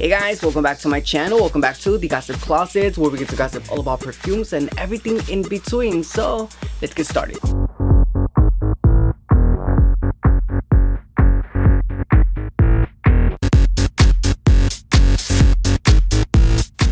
Hey guys, welcome back to my channel. Welcome back to the Gossip Closet, where we get to gossip all about perfumes and everything in between. So let's get started.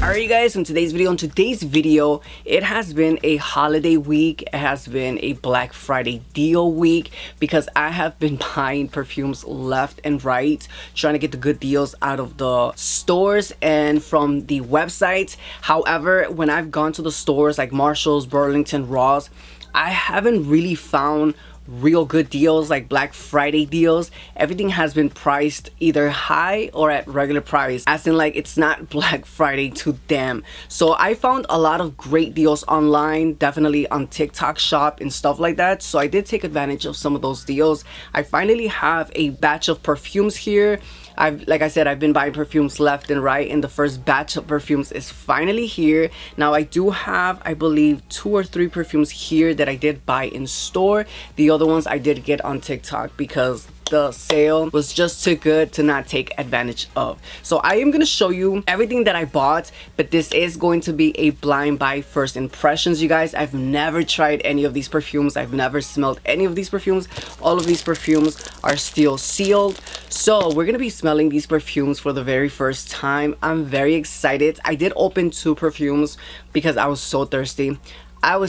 Alright you guys, in today's video, it has been a holiday week. It has been a Black Friday deal week because I have been buying perfumes left and right, trying to get the good deals out of the stores and from the websites. However, when I've gone to the stores like Marshall's, Burlington, Ross, I haven't really found real good deals like Black Friday deals. Everything has been priced either high or at regular price, as in like it's not Black Friday to them. So I found a lot of great deals online, definitely on TikTok shop and stuff like that. So I did take advantage of some of those deals. I finally have a batch of perfumes here. Like I said, I've been buying perfumes left and right, and the first batch of perfumes is finally here. Now I do have, I believe, 2 or 3 perfumes here that I did buy in store. The other ones I did get on TikTok because the sale was just too good to not take advantage of. So I am going to show you everything that I bought, but this is going to be a blind buy first impressions, you guys. I've never tried any of these perfumes. I've never smelled any of these perfumes. All of these perfumes are still sealed. So we're going to be smelling these perfumes for the very first time. I'm very excited. I did open 2 perfumes because I was so thirsty. I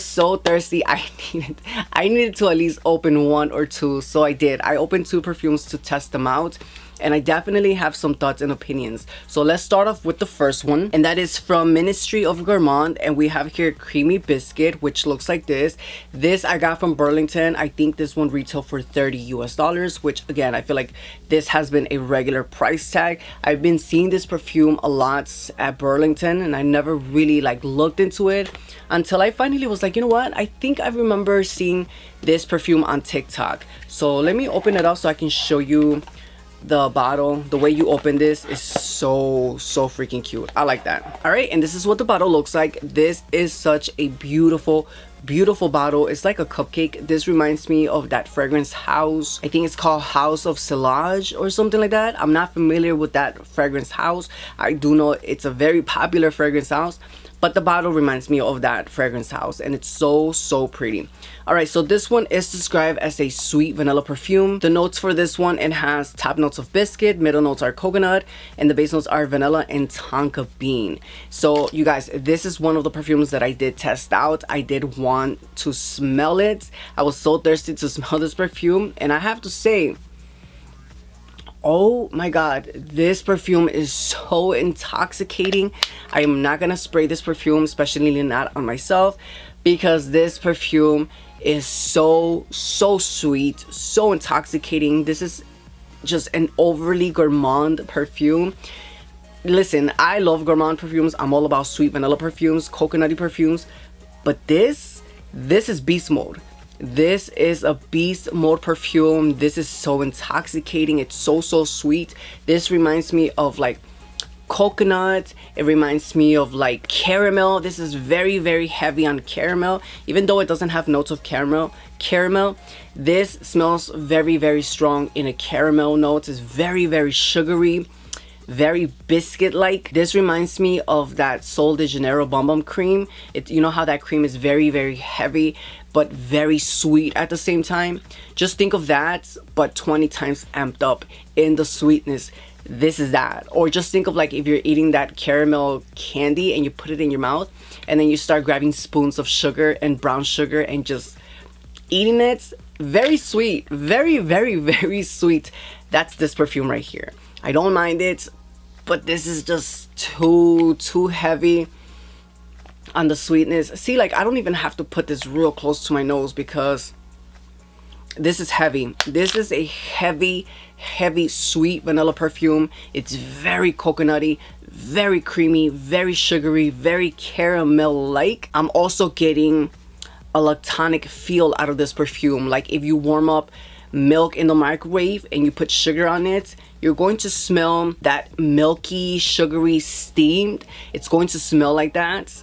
needed to at least open 1 or 2, so I did. I opened 2 perfumes to test them out, and I definitely have some thoughts and opinions. So let's start off with the first one, and that is from Ministry of Gourmand, and we have here Creamy Biscuit, which looks like this. This I got from Burlington. I think this one retailed for $30 US, which again, I feel like this has been a regular price tag. I've been seeing this perfume a lot at Burlington, and I never really like looked into it until I finally was like, you know what, I think I remember seeing this perfume on TikTok. So let me open it up so I can show you the bottle. The way you open this is so freaking cute. I like that. All right, and this is what the bottle looks like. This is such a beautiful bottle. It's like a cupcake. This reminds me of that fragrance house. I think it's called House of Silage or something like that. I'm not familiar with that fragrance house. I do know it's a very popular fragrance house, but the bottle reminds me of that fragrance house, and it's so pretty. All right, so this one is described as a sweet vanilla perfume. The notes for this one, it has top notes of biscuit, middle notes are coconut, and the base notes are vanilla and tonka bean. So you guys, this is one of the perfumes that I did test out. I did want to smell it. I was so thirsty to smell this perfume, and I have to say, oh my god, this perfume is so intoxicating. I am not gonna spray this perfume, especially not on myself, because this perfume is so sweet, so intoxicating. This is just an overly gourmand perfume. Listen, I love gourmand perfumes. I'm all about sweet vanilla perfumes, coconutty perfumes, but this is beast mode. This is a beast mode perfume. This is so intoxicating. It's so sweet. This reminds me of like coconut. It reminds me of like caramel. This is very heavy on caramel, even though it doesn't have notes of caramel. This smells very strong in a caramel note. It's very sugary, very biscuit like. This reminds me of that Sol de Janeiro Bum Bum cream. You know how that cream is very heavy but very sweet at the same time. Just think of that, but 20 times amped up in the sweetness. This is that. Or just think of like if you're eating that caramel candy and you put it in your mouth, and then you start grabbing spoons of sugar and brown sugar and just eating it. Very sweet, very sweet. That's this perfume right here. I don't mind it, but this is just too heavy on the sweetness. See, like I don't even have to put this real close to my nose because this is heavy. This is a heavy sweet vanilla perfume. It's very coconutty, very creamy, very sugary, very caramel like. I'm also getting a lactonic feel out of this perfume. Like if you warm up milk in the microwave and you put sugar on it, you're going to smell that milky, sugary, steamed. It's going to smell like that.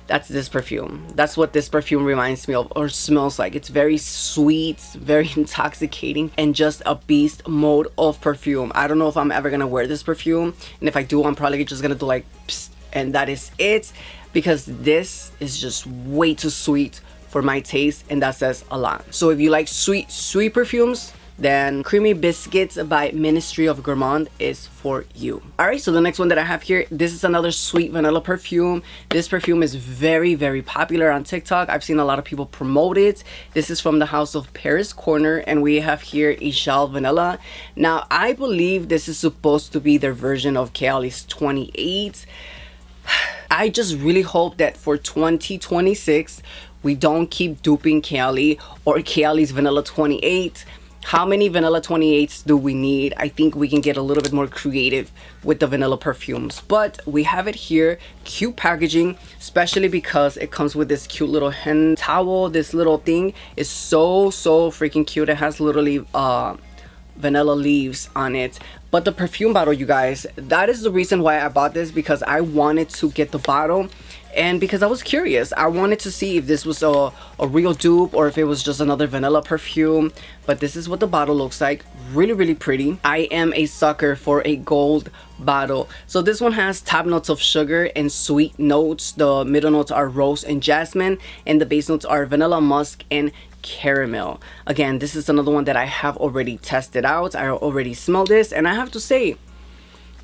That's this perfume. That's what this perfume reminds me of or smells like. It's very sweet, very intoxicating, and just a beast mode of perfume. I don't know if I'm ever gonna wear this perfume, and if I do, I'm probably just gonna do like psst, and that is it, because this is just way too sweet for my taste, and that says a lot. So if you like sweet perfumes, then Creamy Biscuits by Ministry of Gourmand is for you. Alright, so the next one that I have here, this is another sweet vanilla perfume. This perfume is very, very popular on TikTok. I've seen a lot of people promote it. This is from the house of Paris Corner, and we have here Ijal Vanilla. Now, I believe this is supposed to be their version of Kayali's 28. I just really hope that for 2026, we don't keep duping Kayali or Kayali's Vanilla 28. How many vanilla 28s do we need? I think we can get a little bit more creative with the vanilla perfumes. But we have it here. Cute packaging, especially because it comes with this cute little hand towel. This little thing is so freaking cute. It has literally vanilla leaves on it. But the perfume bottle, you guys, that is the reason why I bought this, because I wanted to get the bottle. And because I was curious, I wanted to see if this was a real dupe or if it was just another vanilla perfume. But this is what the bottle looks like. Really, really pretty. I am a sucker for a gold bottle. So this one has top notes of sugar and sweet notes. The middle notes are rose and jasmine, and the base notes are vanilla, musk, and caramel. Again, this is another one that I have already tested out. I already smelled this, and I have to say,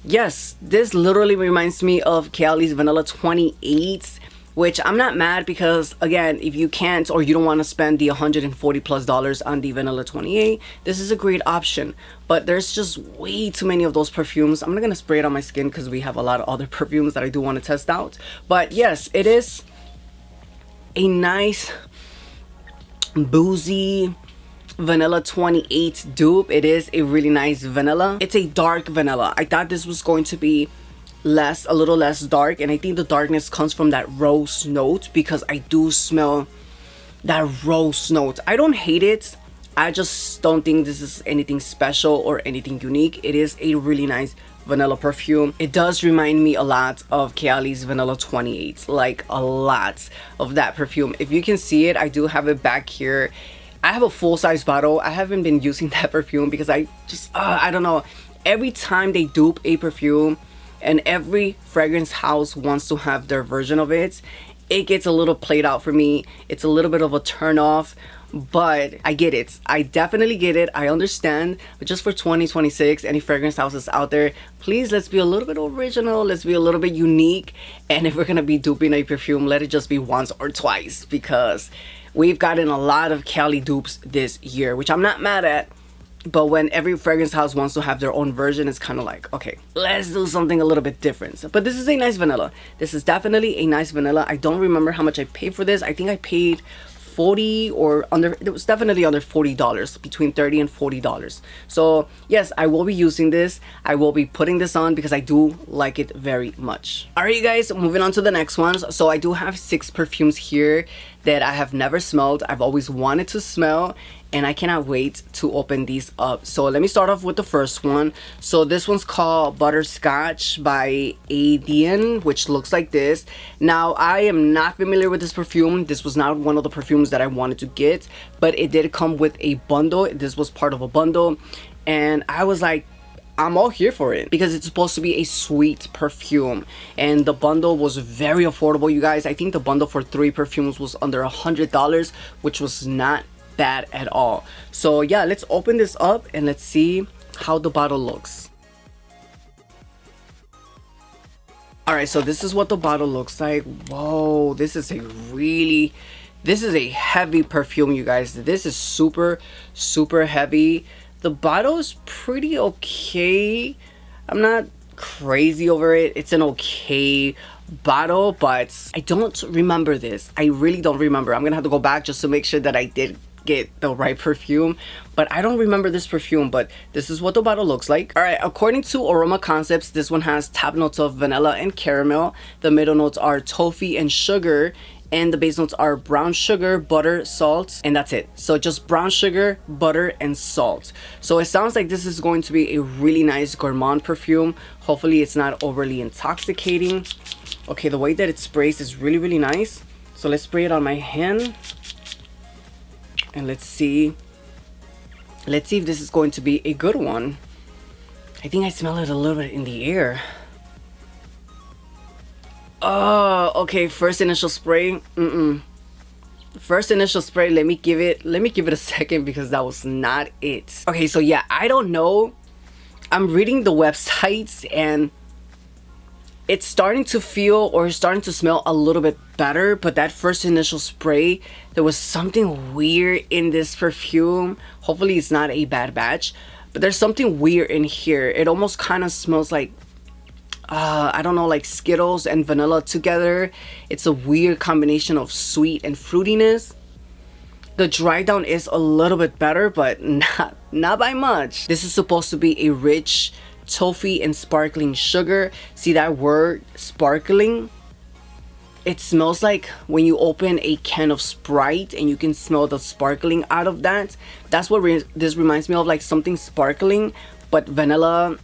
yes, this literally reminds me of Kayali's Vanilla 28, which I'm not mad, because again, if you can't or you don't want to spend the $140+ on the Vanilla 28, this is a great option. But there's just way too many of those perfumes. I'm not gonna spray it on my skin because we have a lot of other perfumes that I do want to test out. But yes, it is a nice boozy Vanilla 28 dupe. It is a really nice vanilla. It's a dark vanilla. I thought this was going to be a little less dark, and I think the darkness comes from that rose note, because I do smell that rose note. I don't hate it. I just don't think this is anything special or anything unique. It is a really nice vanilla perfume. It does remind me a lot of Kayali's Vanilla 28, like a lot of that perfume. If you can see it, I do have it back here. I have a full-size bottle. I haven't been using that perfume because I just, I don't know. Every time they dupe a perfume and every fragrance house wants to have their version of it, it gets a little played out for me. It's a little bit of a turn off, but I get it. I definitely get it. I understand. But just for 2026, any fragrance houses out there, please, let's be a little bit original. Let's be a little bit unique. And if we're going to be duping a perfume, let it just be once or twice, because we've gotten a lot of Kayali dupes this year, which I'm not mad at. But when every fragrance house wants to have their own version, it's kind of like, okay, let's do something a little bit different. But this is a nice vanilla. This is definitely a nice vanilla. I don't remember how much I paid for this. I think I paid 40 or under. It was definitely under $40, between $30 and $40. So yes, I will be using this. I will be putting this on because I do like it very much. All right, you guys, moving on to the next ones. So I do have 6 perfumes here that I have never smelled. I've always wanted to smell, and I cannot wait to open these up. So let me start off with the first one. So this one's called Butterscotch by Adyan, which looks like this. Now, I am not familiar with this perfume. This was not one of the perfumes that I wanted to get, but it did come with a bundle. This was part of a bundle, and I was like, I'm all here for it, because it's supposed to be a sweet perfume, and the bundle was very affordable, you guys. I think the bundle for 3 perfumes was under $100, which was not bad at all. So yeah, let's open this up and let's see how the bottle looks. All right, so this is what the bottle looks like. Whoa, this is a heavy perfume, you guys. This is super heavy. The bottle is pretty okay. I'm not crazy over it. It's an okay bottle, but I don't remember this. I really don't remember. I'm gonna have to go back just to make sure that I did get the right perfume, but I don't remember this perfume. But this is what the bottle looks like. All right, according to Aroma Concepts, this one has top notes of vanilla and caramel. The middle notes are toffee and sugar, and the base notes are brown sugar, butter, salt, and that's it. So just brown sugar, butter, and salt. So it sounds like this is going to be a really nice gourmand perfume. Hopefully it's not overly intoxicating. Okay, the way that it sprays is really, really nice. So let's spray it on my hand. And let's see. Let's see if this is going to be a good one. I think I smell it a little bit in the air. Oh, okay, first initial spray. First initial spray, let me give it a second because that was not it. Okay, so yeah, I don't know. I'm reading the websites and it's starting to feel or starting to smell a little bit better, but that first initial spray, there was something weird in this perfume. Hopefully it's not a bad batch, but there's something weird in here. It almost kind of smells like I don't know, like Skittles and vanilla together. It's a weird combination of sweet and fruitiness. The dry down is a little bit better, but not by much. This is supposed to be a rich toffee and sparkling sugar. See that word, sparkling? It smells like when you open a can of Sprite and you can smell the sparkling out of that. That's what this reminds me of, like something sparkling, but vanilla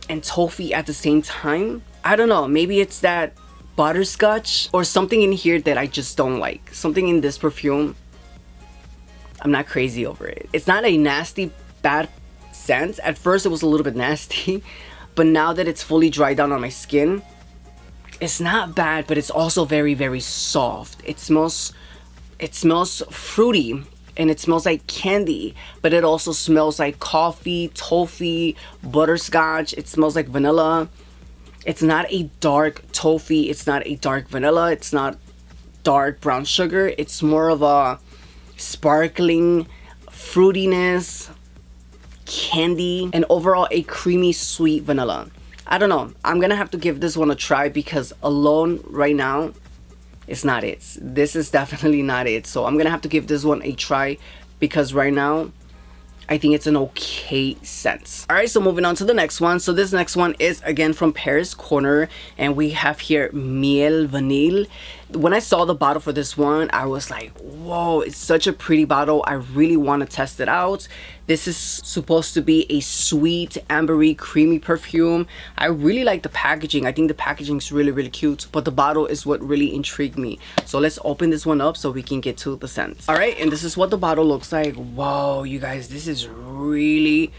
and toffee at the same time. I don't know, maybe it's that butterscotch or something in here that I just don't like. Something in this perfume, I'm not crazy over it. It's not a nasty bad scent. At first it was a little bit nasty, but now that it's fully dried down on my skin, it's not bad, but it's also very, very soft. It smells fruity and it smells like candy, but it also smells like coffee, toffee, butterscotch. It smells like vanilla. It's not a dark toffee, it's not a dark vanilla, it's not dark brown sugar. It's more of a sparkling fruitiness, candy, and overall a creamy sweet vanilla. I don't know, I'm gonna have to give this one a try because alone right now it's not it. This is definitely not it. So I'm gonna have to give this one a try because right now I think it's an okay scent. All right, so moving on to the next one. So this next one is again from Paris Corner, and we have here Mel Vanil. When I saw the bottle for this one, I was like, whoa, it's such a pretty bottle. I really want to test it out. This is supposed to be a sweet, ambery, creamy perfume. I really like the packaging. I think the packaging is really, really cute, but the bottle is what really intrigued me. So let's open this one up so we can get to the scent. All right, and this is what the bottle looks like. Whoa, you guys, this is really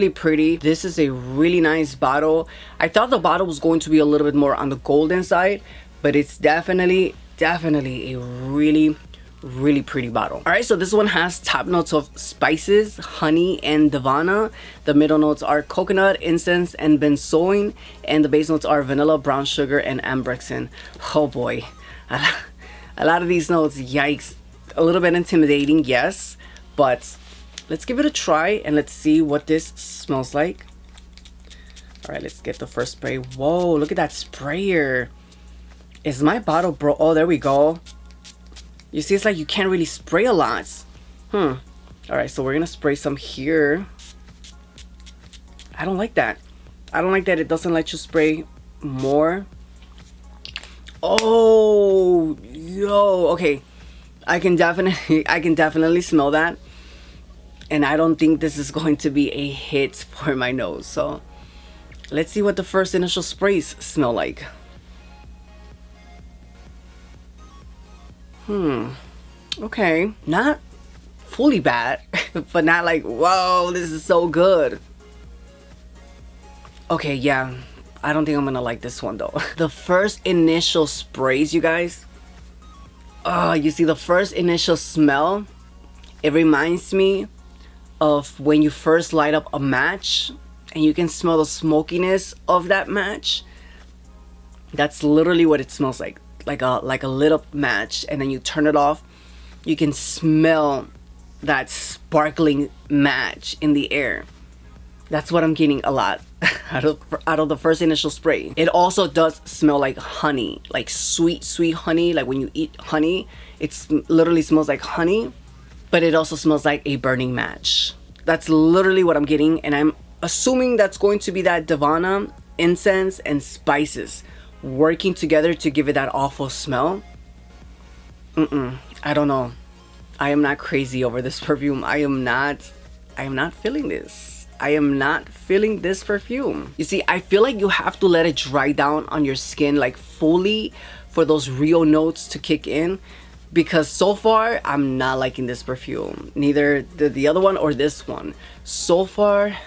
pretty. This is a really nice bottle. I thought the bottle was going to be a little bit more on the golden side, but it's definitely a really pretty bottle. All right, so this one has top notes of spices, honey, and davana. The middle notes are coconut, incense, and benzoin, and the base notes are vanilla, brown sugar, and ambrexin. Oh boy, a lot of these notes, yikes. A little bit intimidating, yes, but let's give it a try and let's see what this smells like. All right, let's get the first spray. Whoa, look at that sprayer. Is my bottle oh, there we go. You see, it's like you can't really spray a lot. All right, so we're gonna spray some here. I don't like that. I don't like that it doesn't let you spray more. Oh, yo, okay. I can definitely smell that. And I don't think this is going to be a hit for my nose. So let's see what the first initial sprays smell like. Okay, not fully bad, but not like, whoa, this is so good. Okay, yeah, I don't think I'm gonna like this one though. The first initial sprays, you guys, you see the first initial smell, it reminds me of when you first light up a match and you can smell the smokiness of that match. That's literally what it smells like a lit up match, and then you turn it off, you can smell that sparkling match in the air. That's what I'm getting a lot out of the first initial spray. It also does smell like honey, like sweet honey. Like when you eat honey, it literally smells like honey, but it also smells like a burning match. That's literally what I'm getting, and I'm assuming that's going to be that davana, incense, and spices working together to give it that awful smell. I don't know. I am not crazy over this perfume. I am not feeling this. I am not feeling this perfume. You see, I feel like you have to let it dry down on your skin like fully for those real notes to kick in, because so far I'm not liking this perfume, neither the other one or this one. So far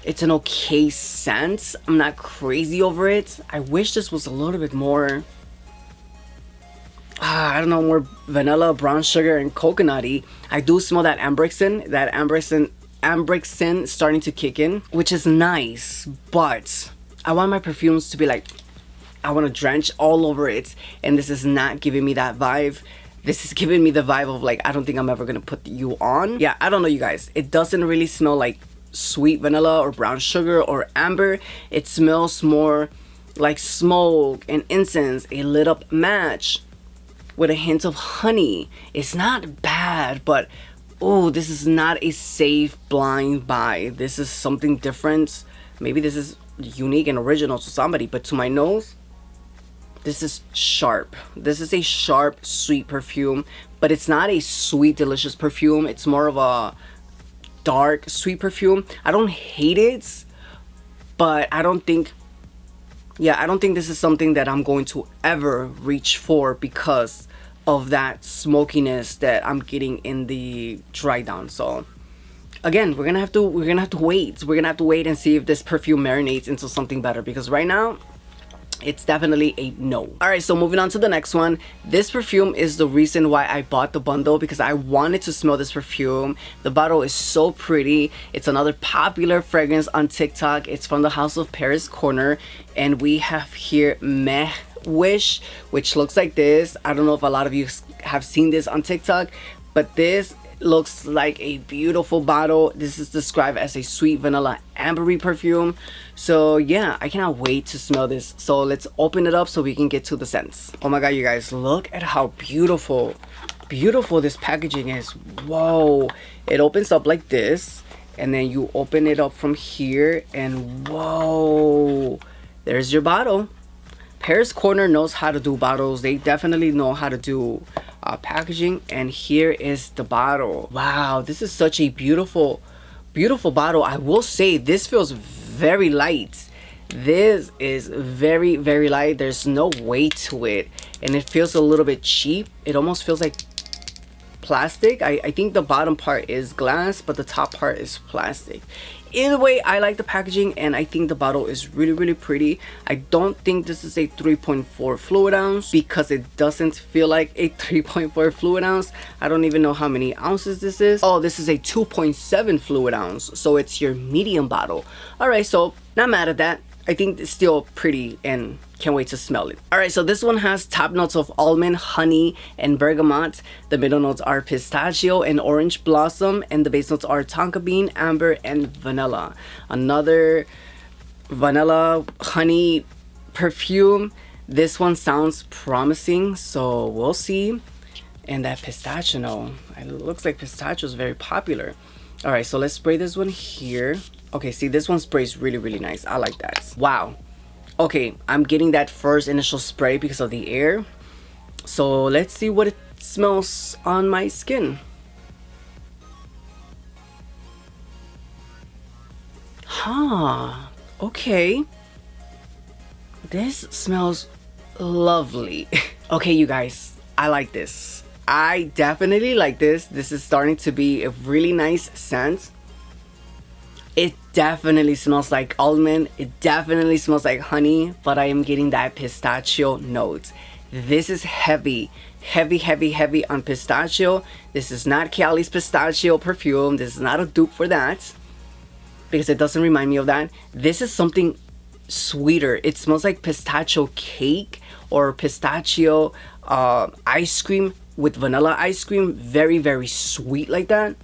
it's an okay scent. I'm not crazy over it. I wish this was a little bit more I don't know, more vanilla, brown sugar, and coconutty. I do smell that ambrexin starting to kick in, which is nice, but I want my perfumes to be like, I want to drench all over it, and this is not giving me that vibe. This is giving me the vibe of like, I don't think I'm ever gonna put you on. Yeah, I don't know, you guys. It doesn't really smell like sweet vanilla or brown sugar or amber. It smells more like smoke and incense, a lit up match with a hint of honey. It's not bad, but oh, this is not a safe blind buy. This is something different. Maybe this is unique and original to somebody, but to my nose, this is sharp. This is a sharp, sweet perfume, but it's not a sweet, delicious perfume. It's more of a dark, sweet perfume. I don't hate it, but I don't think this is something that I'm going to ever reach for because of that smokiness that I'm getting in the dry down. So again, we're gonna have to wait. We're gonna have to wait and see if this perfume marinates into something better, because right now it's definitely a no. All right, so moving on to the next one. This perfume is the reason why I bought the bundle, because I wanted to smell this perfume. The bottle is so pretty. It's another popular fragrance on TikTok. It's from the house of Paris Corner, and we have here Meh Wish, which looks like this. I don't know if a lot of you have seen this on TikTok, but this looks like a beautiful bottle. This is described as a sweet vanilla ambery perfume. So yeah, I cannot wait to smell this. So let's open it up so we can get to the scents. Oh my god, you guys, look at how beautiful this packaging is. Whoa, it opens up like this, and then you open it up from here, and whoa, there's your bottle. Paris Corner knows how to do bottles. They definitely know how to do packaging, and here is the bottle. Wow, this is such a beautiful bottle. I will say this feels very light. This is very light. There's no weight to it, and it feels a little bit cheap. It almost feels like plastic. I think the bottom part is glass, but the top part is plastic. Either way, I like the packaging, and I think the bottle is really pretty. I don't think this is a 3.4 fluid ounce, because it doesn't feel like a 3.4 fluid ounce. I don't even know how many ounces this is. Oh, this is a 2.7 fluid ounce, so it's your medium bottle. All right, so not mad at that. I think it's still pretty, and can't wait to smell it. All right, so this one has top notes of almond, honey, and bergamot. The middle notes are pistachio and orange blossom, and the base notes are tonka bean, amber, and vanilla. Another vanilla honey perfume. This one sounds promising, so we'll see. And that pistachio, it looks like pistachio is very popular. All right, so let's spray this one here. Okay, see, this one sprays really nice. I like that. Wow. Okay, I'm getting that first initial spray because of the air. So let's see what it smells on my skin. Huh. Okay. This smells lovely. Okay, you guys, I like this. I definitely like this. This is starting to be a really nice scent. It definitely smells like almond. It definitely smells like honey, but I am getting that pistachio note. This is heavy on pistachio. This is not Cali's pistachio perfume. This is not a dupe for that, because it doesn't remind me of that. This is something sweeter. It smells like pistachio cake or pistachio ice cream with vanilla ice cream. Very sweet like that.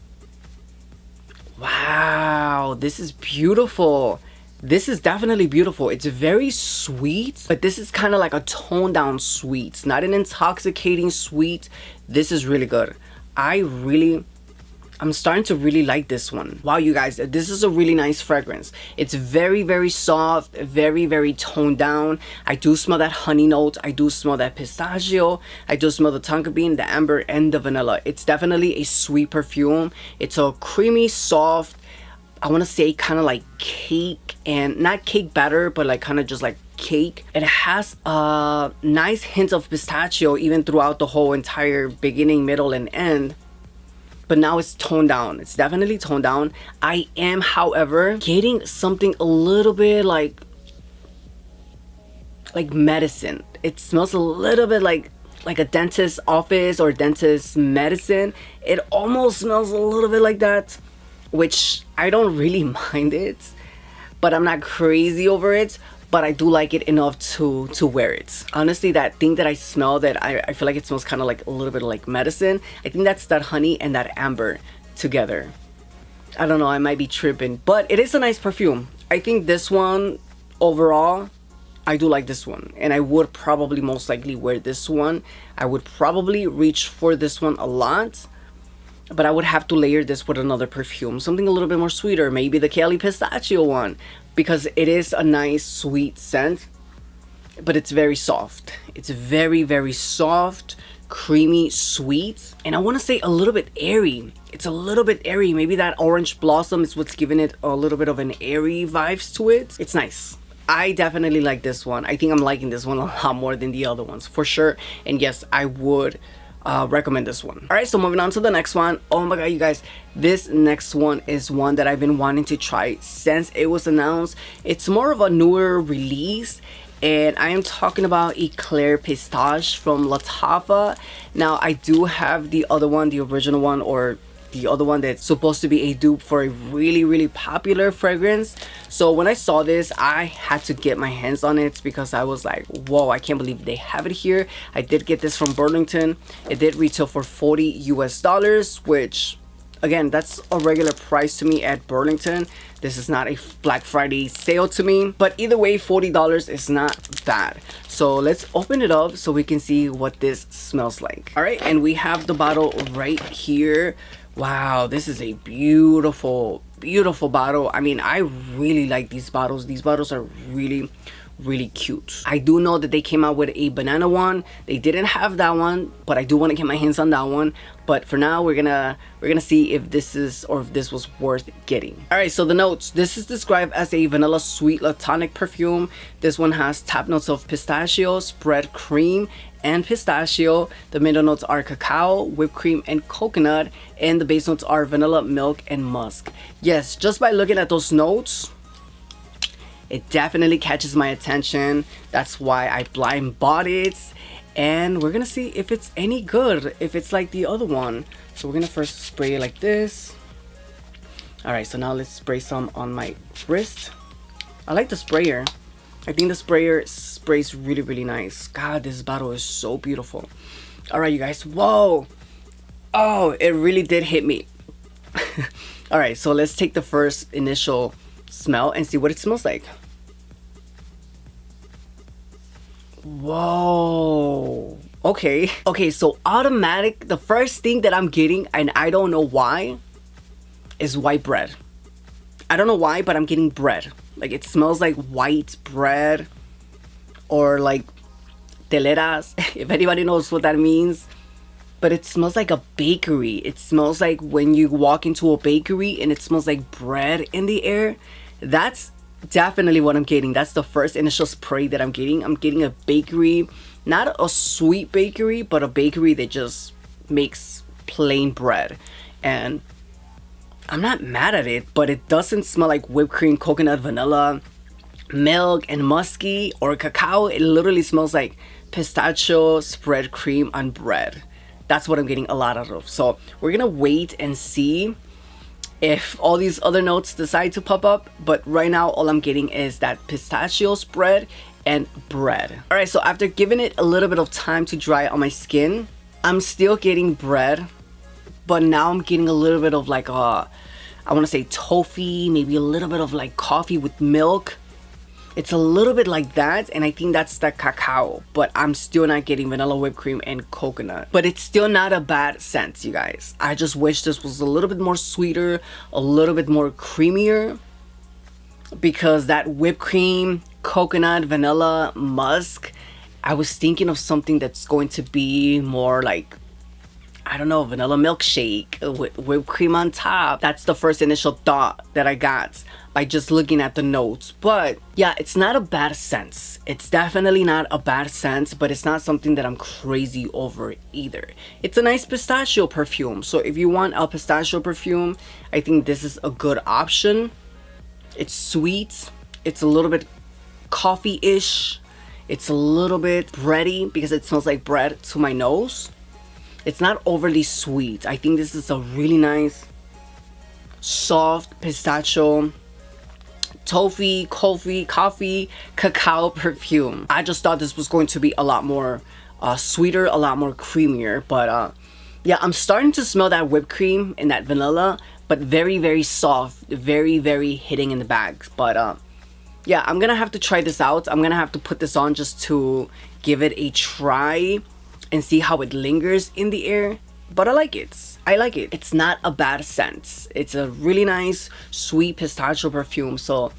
Wow, this is beautiful. This is definitely beautiful. It's very sweet, but this is kind of like a toned down sweet, not an intoxicating sweet. This is really good. I'm starting to really like this one. Wow, you guys, this is a really nice fragrance. It's very soft, very toned down. I do smell that honey note. I do smell that pistachio. I do smell the tonka bean, the amber, and the vanilla. It's definitely a sweet perfume. It's a creamy, soft, I want to say kind of like cake, and not cake batter, but like kind of just like cake. It has a nice hint of pistachio even throughout the whole entire beginning, middle, and end. But now it's toned down. It's definitely toned down. I am, however, getting something a little bit like medicine. It smells a little bit like a dentist's office or dentist's medicine. It almost smells a little bit like that, which I don't really mind it, but I'm not crazy over it. But I do like it enough to wear it. Honestly, that thing that I smell that I feel like it smells kind of like a little bit like medicine, I think that's that honey and that amber together. I don't know, I might be tripping, but it is a nice perfume. I think this one overall, I do like this one, and I would probably most likely wear this one. I would probably reach for this one a lot, but I would have to layer this with another perfume, something a little bit more sweeter, maybe the Kelly Pistachio one, because it is a nice sweet scent, but it's very soft. It's very, very soft, creamy, sweet, and I want to say a little bit airy. It's a little bit airy. Maybe that orange blossom is what's giving it a little bit of an airy vibes to it. It's nice. I definitely like this one. I think I'm liking this one a lot more than the other ones for sure. And yes, I would recommend this one. All right, so moving on to the next one. Oh my god, you guys, this next one is one that I've been wanting to try since it was announced. It's more of a newer release, and I am talking about Eclaire Pistache from Lattafa. Now, I do have the other one, the original one, or the other one that's supposed to be a dupe for a really, really popular fragrance. So when I saw this, I had to get my hands on it because I was like, whoa, I can't believe they have it here. I did get this from Burlington. It did retail for $40 US, which again, that's a regular price to me at Burlington. This is not a Black Friday sale to me, but either way, $40 is not bad. So let's open it up so we can see what this smells like. All right, and we have the bottle right here. Wow, this is a beautiful, beautiful bottle. I mean, I really like these bottles. These bottles are really, really cute. I do know that they came out with a banana one. They didn't have that one, but I do want to get my hands on that one. But for now, we're gonna see if this is, or if this was worth getting. All right, so the notes. This is described as a vanilla sweet lactonic perfume. This one has top notes of pistachio, spread cream, and pistachio. The middle notes are cacao, whipped cream, and coconut, and the base notes are vanilla, milk, and musk. Yes, just by looking at those notes, it definitely catches my attention. That's why I blind bought it, and we're gonna see if it's any good, if it's like the other one. So we're gonna first spray it like this. All right, so now let's spray some on my wrist. I like the sprayer. I think the sprayer sprays really, really nice. God, this bottle is so beautiful. All right, you guys. Whoa. Oh, it really did hit me. All right, so let's take the first initial smell and see what it smells like. Whoa. Okay. Okay, so automatic, the first thing that I'm getting, and I don't know why, is white bread. I don't know why, but I'm getting bread. Like, it smells like white bread, or like teleras, if anybody knows what that means. But it smells like a bakery. It smells like when you walk into a bakery and it smells like bread in the air. That's definitely what I'm getting. That's the first initial spray that I'm getting. I'm getting a bakery, not a sweet bakery, but a bakery that just makes plain bread. And I'm not mad at it, but it doesn't smell like whipped cream, coconut, vanilla, milk, and musky, or cacao. It literally smells like pistachio spread cream on bread. That's what I'm getting a lot out of. So we're gonna wait and see if all these other notes decide to pop up, but right now all I'm getting is that pistachio spread and bread. All right, so after giving it a little bit of time to dry on my skin, I'm still getting bread, but now I'm getting a little bit of like a, I want to say toffee, maybe a little bit of like coffee with milk. It's a little bit like that, and I think that's the cacao, but I'm still not getting vanilla, whipped cream, and coconut. But it's still not a bad scent, you guys. I just wish this was a little bit more sweeter, a little bit more creamier, because that whipped cream, coconut, vanilla, musk, I was thinking of something that's going to be more like, I don't know, vanilla milkshake with whipped cream on top. That's the first initial thought that I got by just looking at the notes. But yeah, it's not a bad scent. It's definitely not a bad scent, but it's not something that I'm crazy over either. It's a nice pistachio perfume. So if you want a pistachio perfume, I think this is a good option. It's sweet. It's a little bit coffee-ish. It's a little bit bready because it smells like bread to my nose. It's not overly sweet. I think this is a really nice, soft pistachio, toffee, coffee, cacao perfume. I just thought this was going to be a lot more sweeter, a lot more creamier. But yeah, I'm starting to smell that whipped cream and that vanilla, but very, very soft, very, very hitting in the bags. But yeah, I'm gonna have to try this out. I'm gonna have to put this on just to give it a try and see how it lingers in the air. But I like it. I like it. It's not a bad scent. It's a really nice, sweet pistachio perfume. So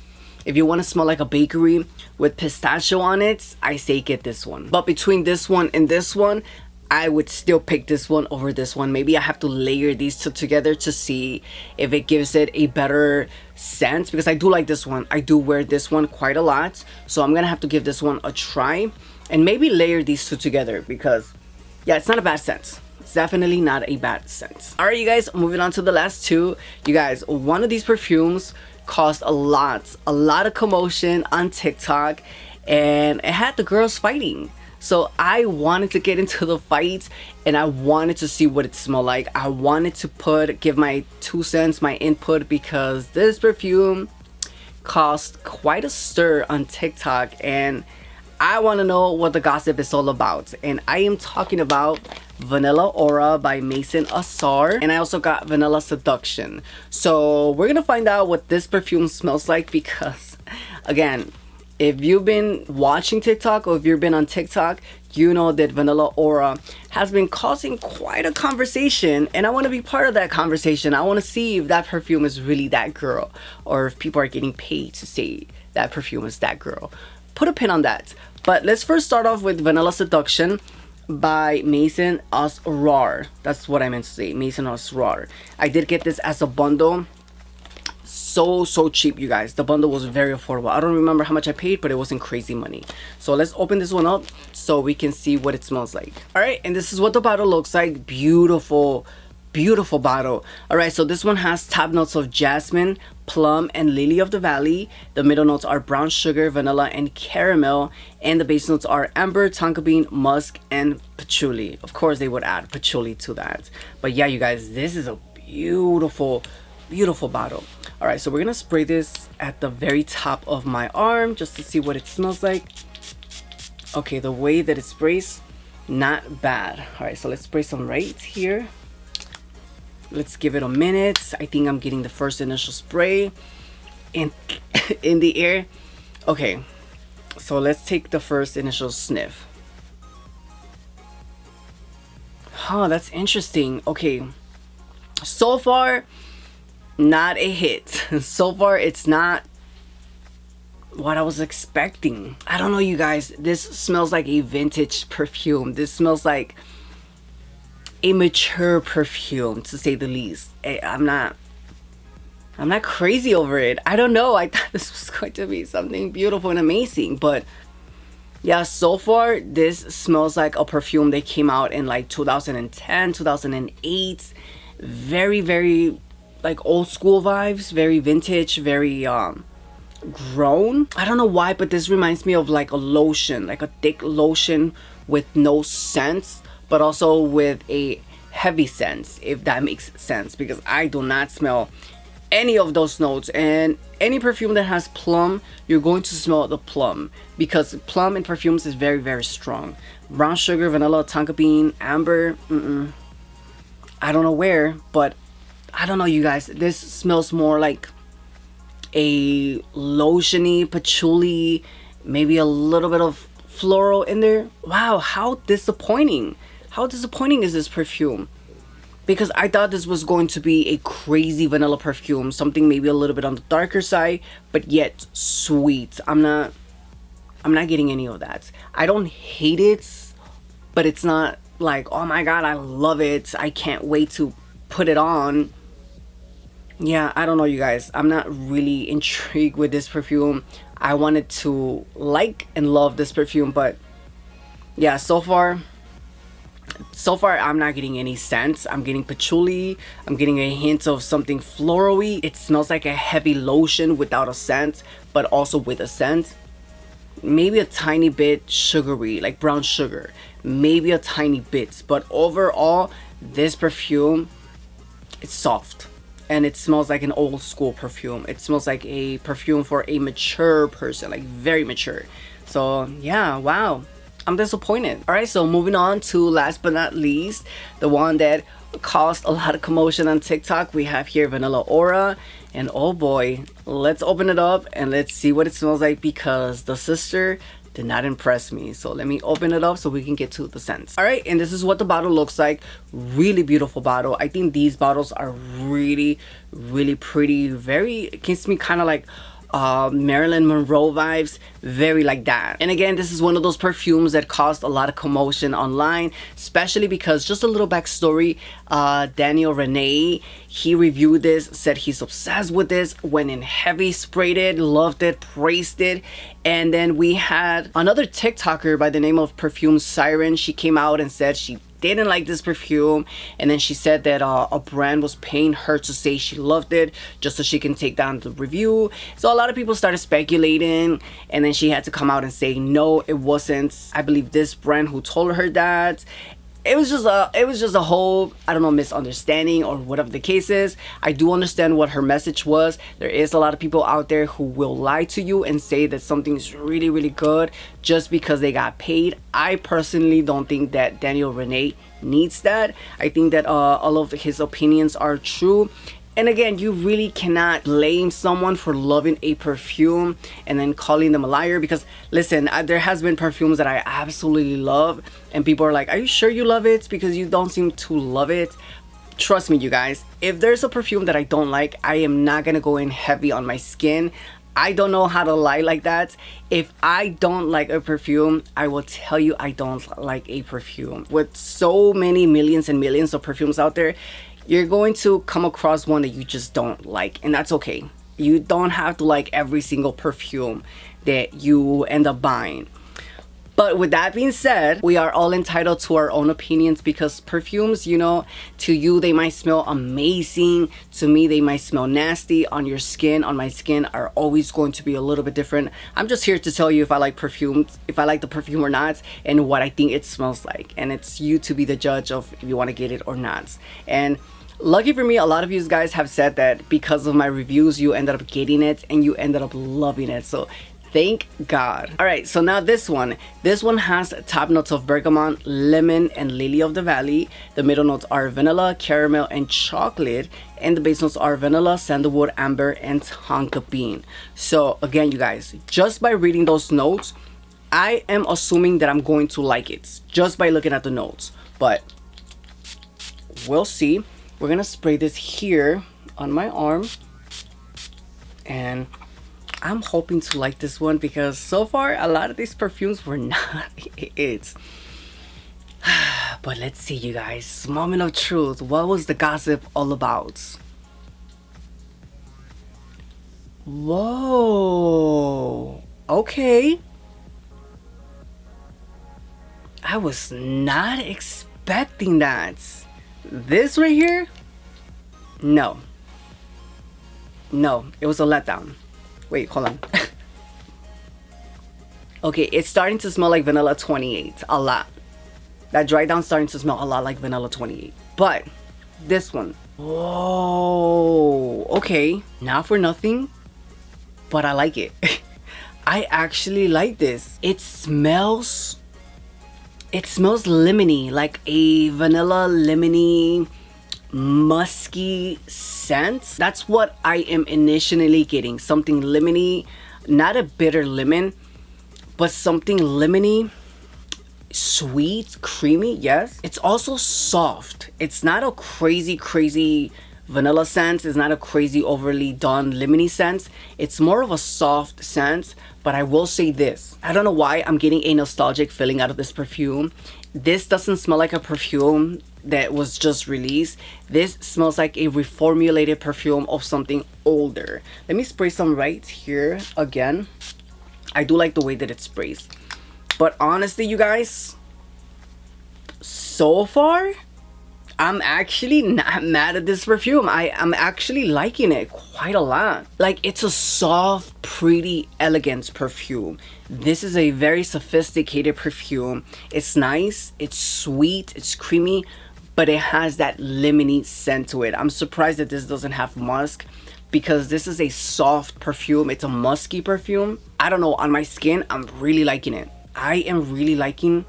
if you want to smell like a bakery with pistachio on it, I say get this one. But between this one and this one, I would still pick this one over this one. Maybe I have to layer these two together to see if it gives it a better scent, because I do like this one. I do wear this one quite a lot. So I'm gonna have to give this one a try and maybe layer these two together, because yeah, it's not a bad scent. It's definitely not a bad scent. All right, you guys, moving on to the last two. You guys, one of these perfumes caused a lot of commotion on TikTok, and it had the girls fighting. So I wanted to get into the fight and I wanted to see what it smelled like. I wanted to give my 2 cents, my input, because this perfume caused quite a stir on TikTok and I want to know what the gossip is all about. And I am talking about Vanilla Aura by Maison Asrar, and I also got Vanilla Seduction. So we're gonna find out what this perfume smells like, because again, if you've been watching TikTok or if you've been on TikTok, you know that Vanilla Aura has been causing quite a conversation, and I want to be part of that conversation. I want to see if that perfume is really that girl, or if people are getting paid to say that perfume is that girl. Put a pin on that. But let's first start off with Vanilla Seduction by Maison Asrar. That's what I meant to say, Maison Asrar. I did get this as a bundle. So cheap, you guys. The bundle was very affordable. I don't remember how much I paid, but it wasn't crazy money. So let's open this one up so we can see what it smells like. All right, and this is what the bottle looks like. Beautiful bottle. All right, so this one has top notes of jasmine, plum, and lily of the valley. The middle notes are brown sugar, vanilla, and caramel, and the base notes are amber, tonka bean, musk, and patchouli. Of course they would add patchouli to that, but yeah, you guys, this is a beautiful bottle. All right, so we're gonna spray this at the very top of my arm just to see what it smells like. Okay, the way that it sprays, not bad. All right, so let's spray some right here. Let's give it a minute. I think I'm getting the first initial spray in the air. Okay, so let's take the first initial sniff. Oh, that's interesting. Okay, so far not a hit. So far it's not what I was expecting. I don't know, you guys, this smells like a vintage perfume. This smells like a mature perfume, to say the least. I'm not crazy over it. I don't know, I thought this was going to be something beautiful and amazing, but yeah, so far this smells like a perfume that came out in like 2010, 2008. Very like old school vibes, very vintage, very grown. I don't know why, but this reminds me of like a lotion, like a thick lotion with no scent, but also with a heavy scent, if that makes sense, because I do not smell any of those notes. And any perfume that has plum, you're going to smell the plum, because plum in perfumes is very strong. Brown sugar, vanilla, tonka bean, amber, I don't know where, but I don't know, you guys, this smells more like a lotiony, patchouli, maybe a little bit of floral in there. Wow, how disappointing. How disappointing is this perfume? Because I thought this was going to be a crazy vanilla perfume, something maybe a little bit on the darker side, but yet sweet. I'm not getting any of that. I don't hate it, but it's not like, oh my god, I love it, I can't wait to put it on. Yeah, I don't know, you guys, I'm not really intrigued with this perfume. I wanted to like and love this perfume, but yeah, so far I'm not getting any scents. I'm getting patchouli, I'm getting a hint of something florally. It smells like a heavy lotion without a scent, but also with a scent. Maybe a tiny bit sugary, like brown sugar, maybe a tiny bit, but overall this perfume, it's soft and it smells like an old school perfume. It smells like a perfume for a mature person, like very mature. So yeah, wow, I'm disappointed. All right, so moving on to last but not least, the one that caused a lot of commotion on TikTok. We have here Vanilla Aura, and oh boy, let's open it up and let's see what it smells like, because the sister did not impress me. So let me open it up so we can get to the scents. All right, and this is what the bottle looks like. Really beautiful bottle. I think these bottles are really pretty. Very, it gives me kind of like Marilyn Monroe vibes, very like that. And again, this is one of those perfumes that caused a lot of commotion online, especially because, just a little backstory, Daniel Rene, he reviewed this, said he's obsessed with this, went in heavy, sprayed it, loved it, praised it. And then we had another TikToker by the name of Perfume Siren. She came out and said she didn't like this perfume, and then she said that a brand was paying her to say she loved it just so she can take down the review. So a lot of people started speculating, and then she had to come out and say no, it wasn't, I believe, this brand who told her that. It was just a whole, I don't know, misunderstanding or whatever the case is. I do understand what her message was. There is a lot of people out there who will lie to you and say that something's really good just because they got paid. I personally don't think that Daniel Rene needs that. I think that all of his opinions are true. And again, you really cannot blame someone for loving a perfume and then calling them a liar, because listen, there has been perfumes that I absolutely love and people are like, are you sure you love it? Because you don't seem to love it. Trust me, you guys, if there's a perfume that I don't like, I am not gonna go in heavy on my skin. I don't know how to lie like that. If I don't like a perfume, I will tell you I don't like a perfume. With so many millions and millions of perfumes out there, you're going to come across one that you just don't like, and that's okay. You don't have to like every single perfume that you end up buying. But with that being said, we are all entitled to our own opinions, because perfumes, you know, to you they might smell amazing, to me they might smell nasty. On your skin, on my skin, are always going to be a little bit different. I'm just here to tell you if I like perfumes, if I like the perfume or not, and what I think it smells like, and it's you to be the judge of if you want to get it or not. And lucky for me, a lot of you guys have said that because of my reviews, you ended up getting it and you ended up loving it. So thank God. All right, so now this one has top notes of bergamot, lemon, and lily of the valley. The middle notes are vanilla, caramel, and chocolate. And the base notes are vanilla, sandalwood, amber, and tonka bean. So again, you guys, just by reading those notes, I am assuming that I'm going to like it just by looking at the notes, but we'll see. We're gonna spray this here on my arm, and I'm hoping to like this one, because so far a lot of these perfumes were not it. But let's see, you guys, moment of truth. What was the gossip all about? Whoa, okay. I was not expecting that. This right here, no, it was a letdown. Wait, hold on. Okay, it's starting to smell like vanilla 28 a lot. That dry down starting to smell a lot like vanilla 28. But this one, whoa, okay, not for nothing, but I like it. I actually like this. It smells lemony, like a vanilla lemony musky scent. That's what I am initially getting. Something lemony, not a bitter lemon, but something lemony, sweet, creamy. Yes, it's also soft. It's not a crazy vanilla scent. It's not a crazy overly done lemony scent. It's more of a soft scent. But I will say this, I don't know why I'm getting a nostalgic feeling out of this perfume. This doesn't smell like a perfume that was just released. This smells like a reformulated perfume of something older. Let me spray some right here again. I do like the way that it sprays. But honestly, you guys, so far, I'm actually not mad at this perfume. I'm actually liking it quite a lot. Like, it's a soft, pretty, elegant perfume. This is a very sophisticated perfume. It's nice, it's sweet, it's creamy, but it has that lemony scent to it. I'm surprised that this doesn't have musk, because this is a soft perfume. It's a musky perfume. I don't know, on my skin, I'm really liking it. I am really liking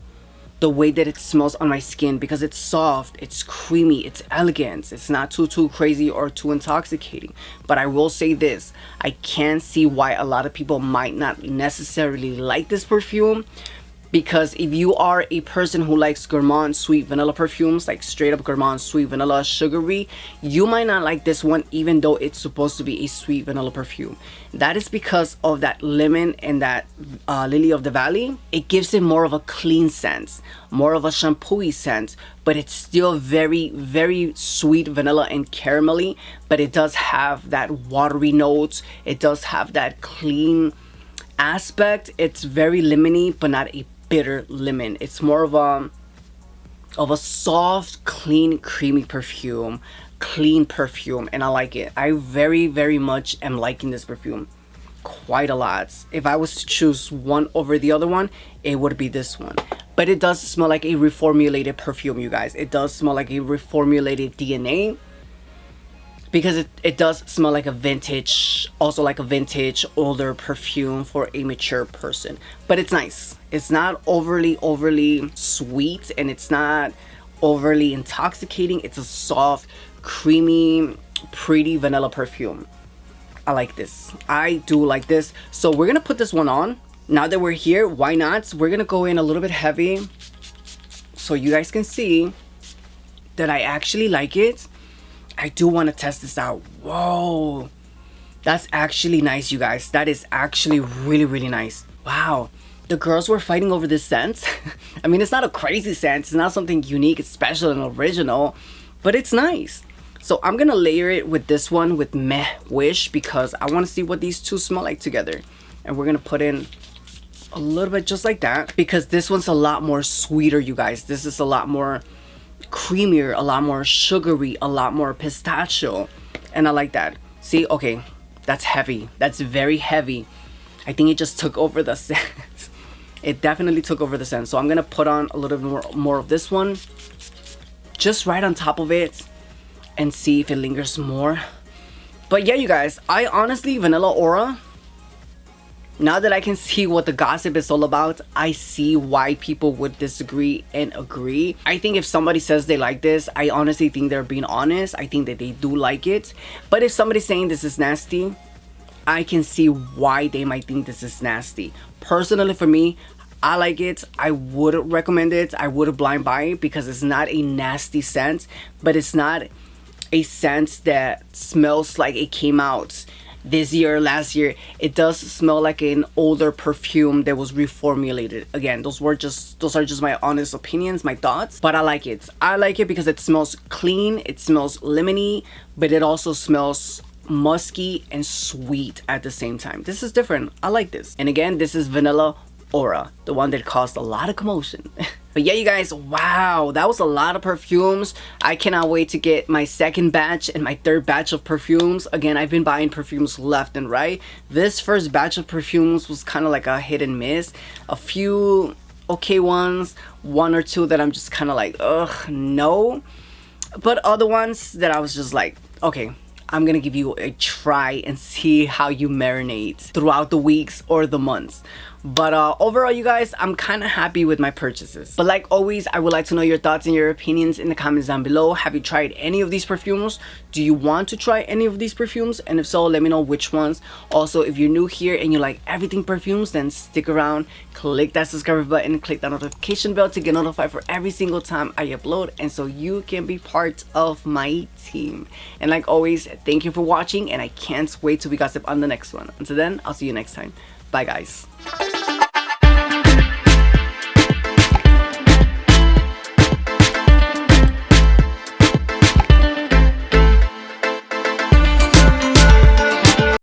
the way that it smells on my skin, because it's soft, it's creamy, it's elegant. It's not too crazy or too intoxicating. But I will say this, I can see why a lot of people might not necessarily like this perfume, because if you are a person who likes gourmand sweet vanilla perfumes, like straight up gourmand sweet vanilla sugary, you might not like this one, even though it's supposed to be a sweet vanilla perfume. That is because of that lemon and that lily of the valley. It gives it more of a clean scent, more of a shampoo-y scent, but it's still very sweet vanilla and caramelly. But it does have that watery notes. It does have that clean aspect. It's very lemony, but not a bitter lemon. It's more of a soft, clean, creamy perfume, clean perfume, and I like it. I very much am liking this perfume quite a lot. If I was to choose one over the other one, it would be this one. But it does smell like a reformulated perfume, you guys. It does smell like a reformulated DNA, because it does smell like a vintage, also like a vintage older perfume for a mature person. But it's nice. It's not overly sweet, and it's not overly intoxicating. It's a soft, creamy, pretty vanilla perfume. I like this. I do like this. So we're gonna put this one on. Now that we're here, why not? We're gonna go in a little bit heavy so you guys can see that I actually like it. I do want to test this out. Whoa, that's actually nice, you guys. That is actually really nice. Wow, the girls were fighting over this scent. I mean, it's not a crazy scent. It's not something unique, it's special and original, but it's nice. So I'm gonna layer it with this one, with Meh Wish, because I want to see what these two smell like together. And we're gonna put in a little bit just like that, because this one's a lot more sweeter, you guys. This is a lot more creamier, a lot more sugary, a lot more pistachio, and I like that. See, okay, that's heavy. That's very heavy. I think it just took over the scent. It definitely took over the scent. So I'm gonna put on a little bit more of this one, just right on top of it, and see if it lingers more. But yeah, you guys, I honestly, Vanilla Aura, now that I can see what the gossip is all about, I see why people would disagree and agree. I think if somebody says they like this, I honestly think they're being honest. I think that they do like it. But if somebody's saying this is nasty, I can see why they might think this is nasty. Personally, for me, I like it. I would recommend it. I would blind buy it, because it's not a nasty scent, but it's not a scent that smells like it came out this year or last year. It does smell like an older perfume that was reformulated. Again, those are just my honest opinions, my thoughts, but I like it. I like it because it smells clean, it smells lemony, but it also smells musky and sweet at the same time. This is different. I like this. And again, this is Vanilla Aura, the one that caused a lot of commotion. But yeah, you guys, wow, that was a lot of perfumes. I cannot wait to get my second batch and my third batch of perfumes. Again, I've been buying perfumes left and right. This first batch of perfumes was kind of like a hit and miss. A few okay ones, one or two that I'm just kind of like, ugh, no. But other ones that I was just like, okay, I'm gonna give you a try and see how you marinate throughout the weeks or the months. But overall, you guys, I'm kind of happy with my purchases. But like always, I would like to know your thoughts and your opinions in the comments down below. Have you tried any of these perfumes? Do you want to try any of these perfumes? And if so, let me know which ones. Also, if you're new here and you like everything perfumes, then stick around, click that subscribe button, click that notification bell to get notified for every single time I upload, and so you can be part of my team. And like always, thank you for watching, and I can't wait till we gossip on the next one. Until then, I'll see you next time. Bye guys.